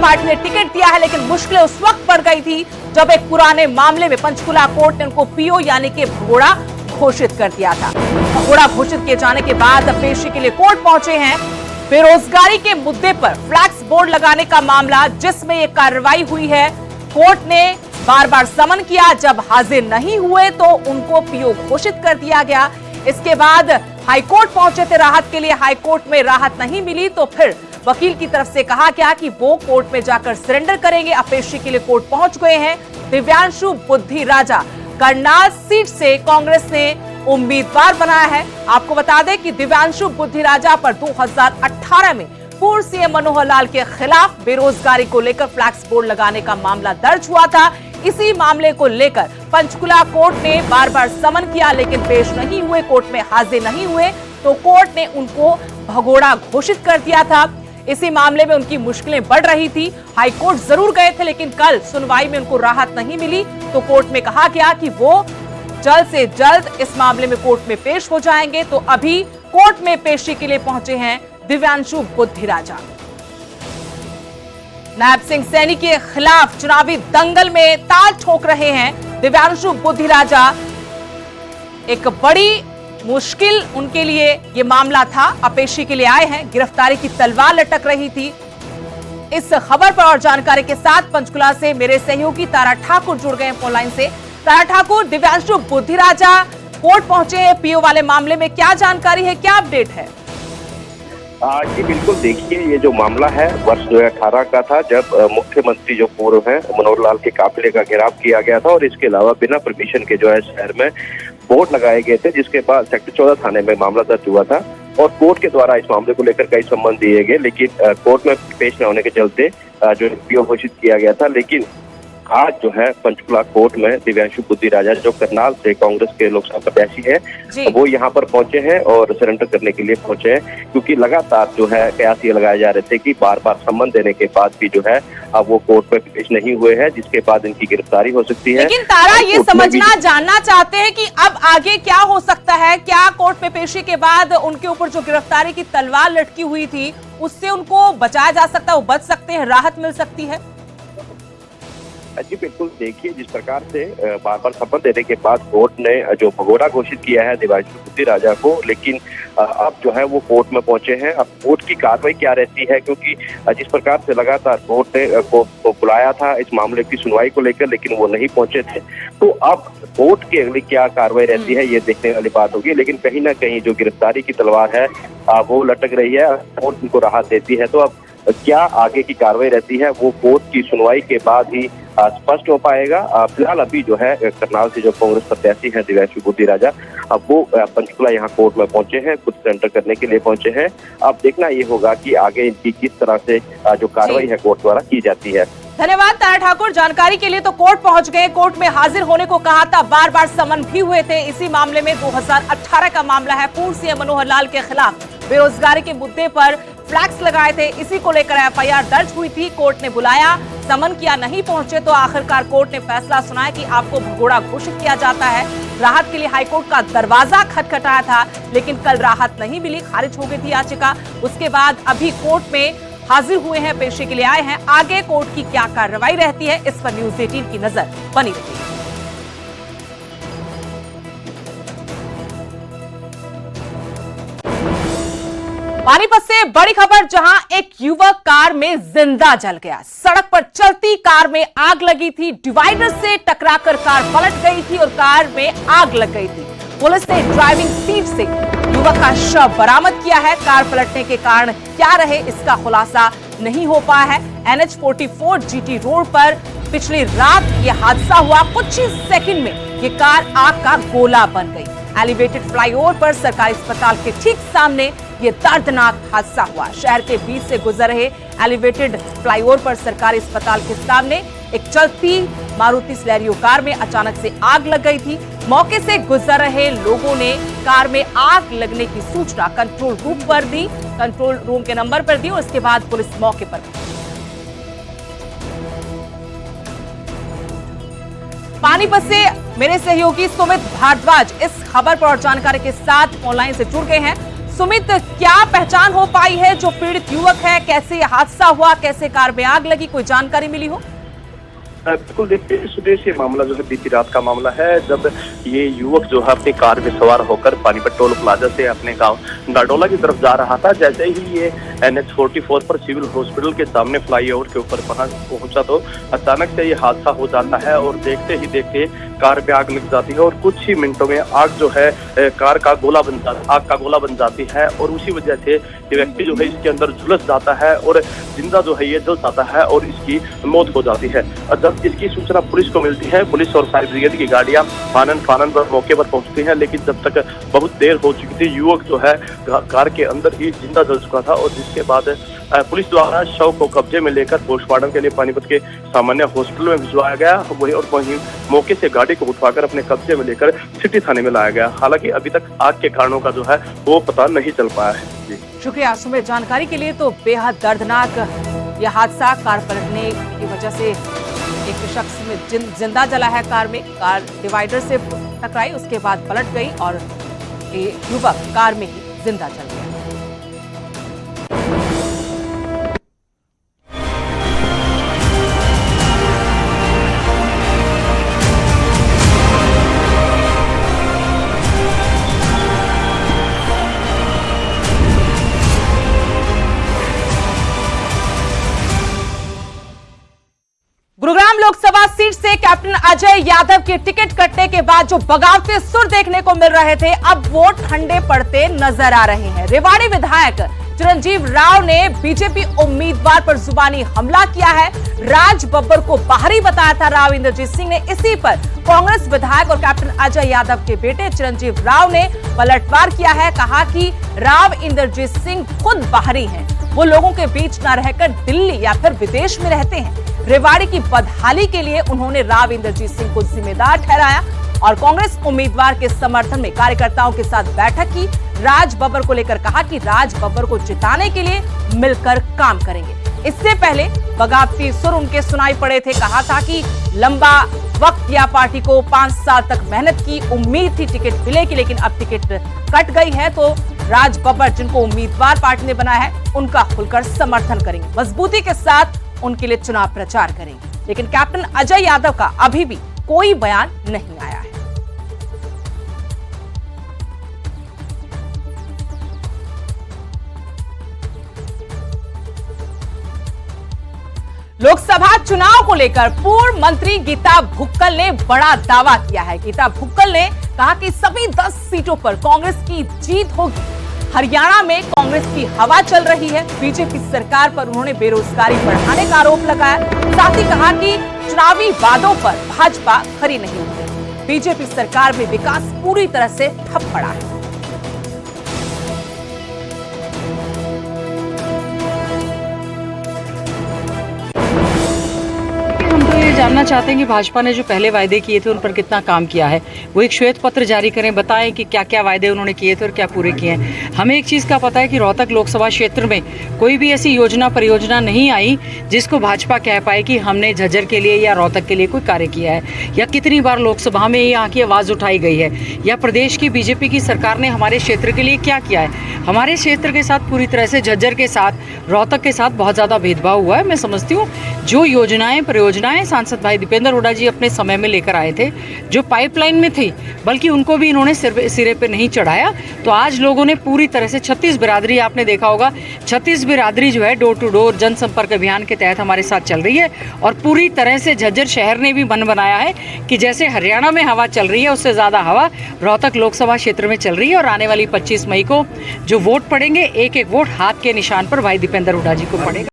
Party ने ticket दिया है, लेकिन मुश्किलें उस वक्त पड़ गई थी जब एक पुराने मामले में पंचकुला कोर्ट ने उनको पीओ यानी कि भगोड़ा घोषित कर दिया था। भगोड़ा घोषित किए जाने के बाद अब पेशी के लिए कोर्ट पहुंचे हैं। बेरोजगारी के मुद्दे पर फ्लैक्स बोर्ड लगाने का मामला जिसमें ये कार्रवाई हुई है, कोर्ट ने बार बार समन किया, जब हाजिर नहीं हुए तो उनको पीओ घोषित कर दिया गया। इसके बाद हाईकोर्ट पहुंचे थे राहत के लिए, हाईकोर्ट में राहत नहीं मिली तो फिर वकील की तरफ से कहा गया कि वो कोर्ट में जाकर सरेंडर करेंगे। अब पेशी के लिए कोर्ट पहुंच गए हैं। दिव्यांशु बुद्धि राजा करनाल सीट से कांग्रेस ने उम्मीदवार बनाया है। आपको बता दें कि दिव्यांशु बुद्धि राजा पर 2018 में पूर्व सीएम मनोहर लाल के खिलाफ बेरोजगारी को लेकर फ्लैक्स बोर्ड लगाने का मामला दर्ज हुआ था। इसी मामले को लेकर पंचकुला कोर्ट ने बार बार समन किया, लेकिन पेश नहीं हुए, कोर्ट में हाजिर नहीं हुए तो कोर्ट ने उनको भगोड़ा घोषित कर दिया था। इसी मामले में उनकी मुश्किलें बढ़ रही थी। हाईकोर्ट जरूर गए थे, लेकिन कल सुनवाई में उनको राहत नहीं मिली तो कोर्ट में कहा गया कि वो जल्द से जल्द इस मामले में कोर्ट में पेश हो जाएंगे। तो अभी कोर्ट में पेशी के लिए पहुंचे हैं दिव्यांशु बुद्धि राजा। नायब सिंह सैनी के खिलाफ चुनावी दंगल में ताल ठोक रहे हैं दिव्यांशु बुद्धि राजा। एक बड़ी मुश्किल उनके लिए ये मामला था। अब पेशी के लिए आए हैं। गिरफ्तारी की तलवार लटक रही थी। इस खबर पर और जानकारी के साथ पंचकुला से मेरे सहयोगी तारा ठाकुर जुड़ गए हैं फोन लाइन से। तारा ठाकुर, दिव्यांशु बुद्धि राजा कोर्ट पहुंचे हैं पीओ वाले मामले में, क्या जानकारी है, क्या अपडेट है? जी बिल्कुल, देखिए ये जो मामला है वर्ष 2018 का था, जब मुख्यमंत्री जो पूर्व हैं मनोहर लाल के काफिले का घेराव किया गया था और इसके अलावा बिना परमिशन के जो है शहर में बोर्ड लगाए गए थे, जिसके बाद सेक्टर 14 थाने में मामला दर्ज हुआ था और कोर्ट के द्वारा इस मामले को लेकर कई सम्मन दिए गए, लेकिन कोर्ट में पेश न होने के चलते जो पीओ घोषित किया गया था। लेकिन आज जो है पंचकुला कोर्ट में दिव्यांशु बुद्धि राजा जो करनाल से कांग्रेस के लोकसभा प्रत्याशी है, वो यहाँ पर पहुंचे हैं और सरेंडर करने के लिए पहुंचे हैं, क्योंकि लगातार जो है कयास ये लगाए जा रहे थे कि बार बार सम्मन देने के बाद भी जो है अब वो कोर्ट में पेश नहीं हुए हैं, जिसके बाद इनकी गिरफ्तारी हो सकती है। लेकिन तारा ये समझना जानना चाहते हैं कि अब आगे क्या हो सकता है? क्या कोर्ट में पेशी के बाद उनके ऊपर जो गिरफ्तारी की तलवार लटकी हुई थी उससे उनको बचाया जा सकता है, वो बच सकते हैं, राहत मिल सकती है? जी बिल्कुल, देखिए जिस प्रकार से बार बार शपथ देने के बाद कोर्ट ने जो भगोड़ा घोषित किया है दिव्यांशु बुद्धि राजा को, लेकिन अब जो है वो कोर्ट में पहुंचे हैं। अब कोर्ट की कार्रवाई क्या रहती है, क्योंकि जिस प्रकार से लगातार कोर्ट ने को बुलाया था इस मामले की सुनवाई को लेकर, लेकिन वो नहीं पहुंचे थे, तो अब कोर्ट की अगली क्या कार्रवाई रहती है ये देखने वाली बात होगी। लेकिन कहीं ना कहीं जो गिरफ्तारी की तलवार है वो लटक रही है, कोर्ट उनको राहत देती है, तो अब क्या आगे की कार्रवाई रहती है वो कोर्ट की सुनवाई के बाद ही स्पष्ट हो पाएगा। फिलहाल अभी जो है करनाल से जो कांग्रेस प्रत्याशी है दिव्यांशु बुद्धि राजा, अब वो पंचकुला यहाँ कोर्ट में पहुंचे हैं, खुद सरेंडर करने के लिए पहुंचे हैं। अब देखना ये होगा कि आगे इनकी किस तरह से जो कार्रवाई है कोर्ट द्वारा की जाती है। धन्यवाद तारा ठाकुर, जानकारी के लिए। तो कोर्ट पहुंच गए, कोर्ट में हाजिर होने को कहा था, बार बार समन भी हुए थे। इसी मामले में 2018 का मामला है, पूर्व सीएम मनोहर लाल के खिलाफ बेरोजगारी के मुद्दे पर फ्लैक्स लगाए थे, इसी को लेकर एफआईआर दर्ज हुई थी। कोर्ट ने बुलाया, समन किया, नहीं पहुंचे तो आखिरकार कोर्ट ने फैसला सुनाया कि आपको भगोड़ा घोषित किया जाता है। राहत के लिए हाईकोर्ट का दरवाजा खटखटाया था, लेकिन कल राहत नहीं मिली, खारिज हो गई थी याचिका। उसके बाद अभी कोर्ट में हाजिर हुए हैं, पेशी के लिए आए हैं। आगे कोर्ट की क्या कार्रवाई रहती है, इस पर न्यूज़ 18 की नजर बनी रही। पानीपत से बड़ी खबर, जहां एक युवक कार में जिंदा जल गया। सड़क पर चलती कार में आग लगी थी, डिवाइडर से टकराकर कार पलट गई थी और कार में आग लग गई थी। पुलिस ने ड्राइविंग सीट से युवक का शव बरामद किया है। कार पलटने के कारण क्या रहे इसका खुलासा नहीं हो पाया है। NH-44 GT रोड पर पिछली रात यह हादसा हुआ। कुछ ही सेकंड में ये कार आग का गोला बन गई। एलिवेटेड फ्लाईओवर पर सरकारी अस्पताल के ठीक सामने ये दर्दनाक हादसा हुआ। शहर के बीच से गुजर रहे एलिवेटेड फ्लाईओवर पर सरकारी अस्पताल के सामने एक चलती मारुति स्लेरियो कार में अचानक से आग लग गई थी। मौके से गुजर रहे लोगों ने कार में आग लगने की सूचना कंट्रोल रूम के नंबर पर दी और इसके बाद पुलिस मौके पर पहुंची। पानीपत से मेरे सहयोगी सुमित भारद्वाज इस खबर पर और जानकारी के साथ ऑनलाइन से जुड़ गए हैं। सुमित, क्या पहचान हो पाई है जो पीड़ित युवक है? कैसे यह हादसा हुआ, कैसे कार में आग लगी, कोई जानकारी मिली हो? बिल्कुल, देखिए सुदेश, ये मामला जो है बीती रात का मामला है, जब ये युवक जो है अपनी कार में सवार होकर पानीपत टोल प्लाजा से अपने गांव नाडोला की तरफ जा रहा था। जैसे ही ये NH-44 पर सिविल हॉस्पिटल के सामने फ्लाईओवर के ऊपर पहुंचा तो अचानक से ये हादसा हो जाता है और देखते ही देखते कार में आग लग जाती है और कुछ ही मिनटों में आग जो है आग का गोला बन जाती है और उसी वजह से ये व्यक्ति जो है इसके अंदर झुलस जाता है और जिंदा जो है ये जल जाता है और इसकी मौत हो जाती है। जब इसकी सूचना पुलिस को मिलती है, पुलिस और फायर ब्रिगेड की गाड़ियां फानन पर मौके पर पहुंचती हैं, लेकिन जब तक बहुत देर हो चुकी थी, युवक जो है कार के अंदर ही जिंदा जल चुका था और जिसके बाद पुलिस द्वारा शव को कब्जे में लेकर पोस्टमार्टम के लिए पानीपत के सामान्य हॉस्पिटल में भिजवाया गया। वहीं मौके से गाड़ी को उठवाकर अपने कब्जे में लेकर सिटी थाने में लाया गया। हालांकि अभी तक आग के कारणों का जो है वो पता नहीं चल पाया है। जी शुक्रिया सुमित जानकारी के लिए। तो बेहद दर्दनाक यह हादसा, कार पलटने की वजह से एक शख्स में जिंदा जला है कार में। कार डिवाइडर से टकराई, उसके बाद पलट गई और ये युवक कार में ही जिंदा जल गया। गुरुग्राम लोकसभा सीट से कैप्टन अजय यादव के टिकट कटने के बाद जो बगावते सुर देखने को मिल रहे थे, अब वो ठंडे पड़ते नजर आ रहे हैं। रेवाड़ी विधायक चिरंजीव राव ने बीजेपी उम्मीदवार पर जुबानी हमला किया है। राज बब्बर को बाहरी बताया था राव इंद्रजीत सिंह ने। इसी पर कांग्रेस विधायक और कैप्टन अजय यादव के बेटे चिरंजीव राव ने पलटवार किया है। कहा कि राव इंद्रजीत सिंह खुद बाहरी हैं, वो लोगों के बीच न रहकर दिल्ली या फिर विदेश में रहते हैं। रेवाड़ी की बदहाली के लिए उन्होंने राव इंद्रजीत सिंह को जिम्मेदार ठहराया और कांग्रेस उम्मीदवार के समर्थन में कार्यकर्ताओं के साथ बैठक की। राज बब्बर को लेकर कहा कि राज बब्बर को जिताने के लिए मिलकर काम करेंगे। इससे पहले बगावती सुर उनके सुनाई पड़े थे। कहा था कि लंबा वक्त या पार्टी को 5 साल तक मेहनत की उम्मीद थी टिकट मिलेगी, लेकिन अब टिकट कट गई है तो राज बब्बर जिनको उम्मीदवार पार्टी ने बनाया है उनका खुलकर समर्थन करेंगे, मजबूती के साथ उनके लिए चुनाव प्रचार करेंगे। लेकिन कैप्टन अजय यादव का अभी भी कोई बयान नहीं आया है। लोकसभा चुनाव को लेकर पूर्व मंत्री गीता भुक्कल ने बड़ा दावा किया है। गीता भुक्कल ने कहा कि सभी 10 सीटों पर कांग्रेस की जीत होगी। हरियाणा में कांग्रेस की हवा चल रही है। बीजेपी सरकार पर उन्होंने बेरोजगारी बढ़ाने का आरोप लगाया। साथ ही कहा कि चुनावी वादों पर भाजपा खरी नहीं उतरी। बीजेपी सरकार में विकास पूरी तरह से ठप पड़ा है। जानना चाहते हैं कि भाजपा ने जो पहले वायदे किए थे उन पर कितना काम किया है। वो एक श्वेत पत्र जारी करें, बताएं कि क्या क्या वायदे उन्होंने किए थे और क्या पूरे किए हैं। हमें एक चीज़ का पता है कि रोहतक लोकसभा क्षेत्र में कोई भी ऐसी योजना परियोजना नहीं आई जिसको भाजपा कह पाए कि हमने झज्जर के लिए या रोहतक के लिए कोई कार्य किया है, या कितनी बार लोकसभा में यहाँ की आवाज़ उठाई गई है, या प्रदेश की बीजेपी की सरकार ने हमारे क्षेत्र के लिए क्या किया है। हमारे क्षेत्र के साथ पूरी तरह से झज्जर के साथ, रोहतक के साथ बहुत ज़्यादा भेदभाव हुआ है। मैं समझती हूँ जो योजनाएं परियोजनाएं सांसद भाई दीपेंद्र हुड्डा जी अपने समय में लेकर आए थे, जो पाइपलाइन में थी, बल्कि उनको भी इन्होंने सिरे पे नहीं चढ़ाया। तो आज लोगों ने पूरी तरह से 36 बिरादरी, आपने देखा होगा 36 बिरादरी जो है डोर टू डोर जनसंपर्क अभियान के तहत हमारे साथ चल रही है। और पूरी तरह से झज्जर शहर ने भी मन बनाया है कि जैसे हरियाणा में हवा चल रही है उससे ज़्यादा हवा रोहतक लोकसभा क्षेत्र में चल रही है। और आने वाली 25 मई को जो वोट पड़ेंगे, एक एक वोट हाथ के निशान पर भाई दीपेंद्र हुड्डा जी को पड़ेगा।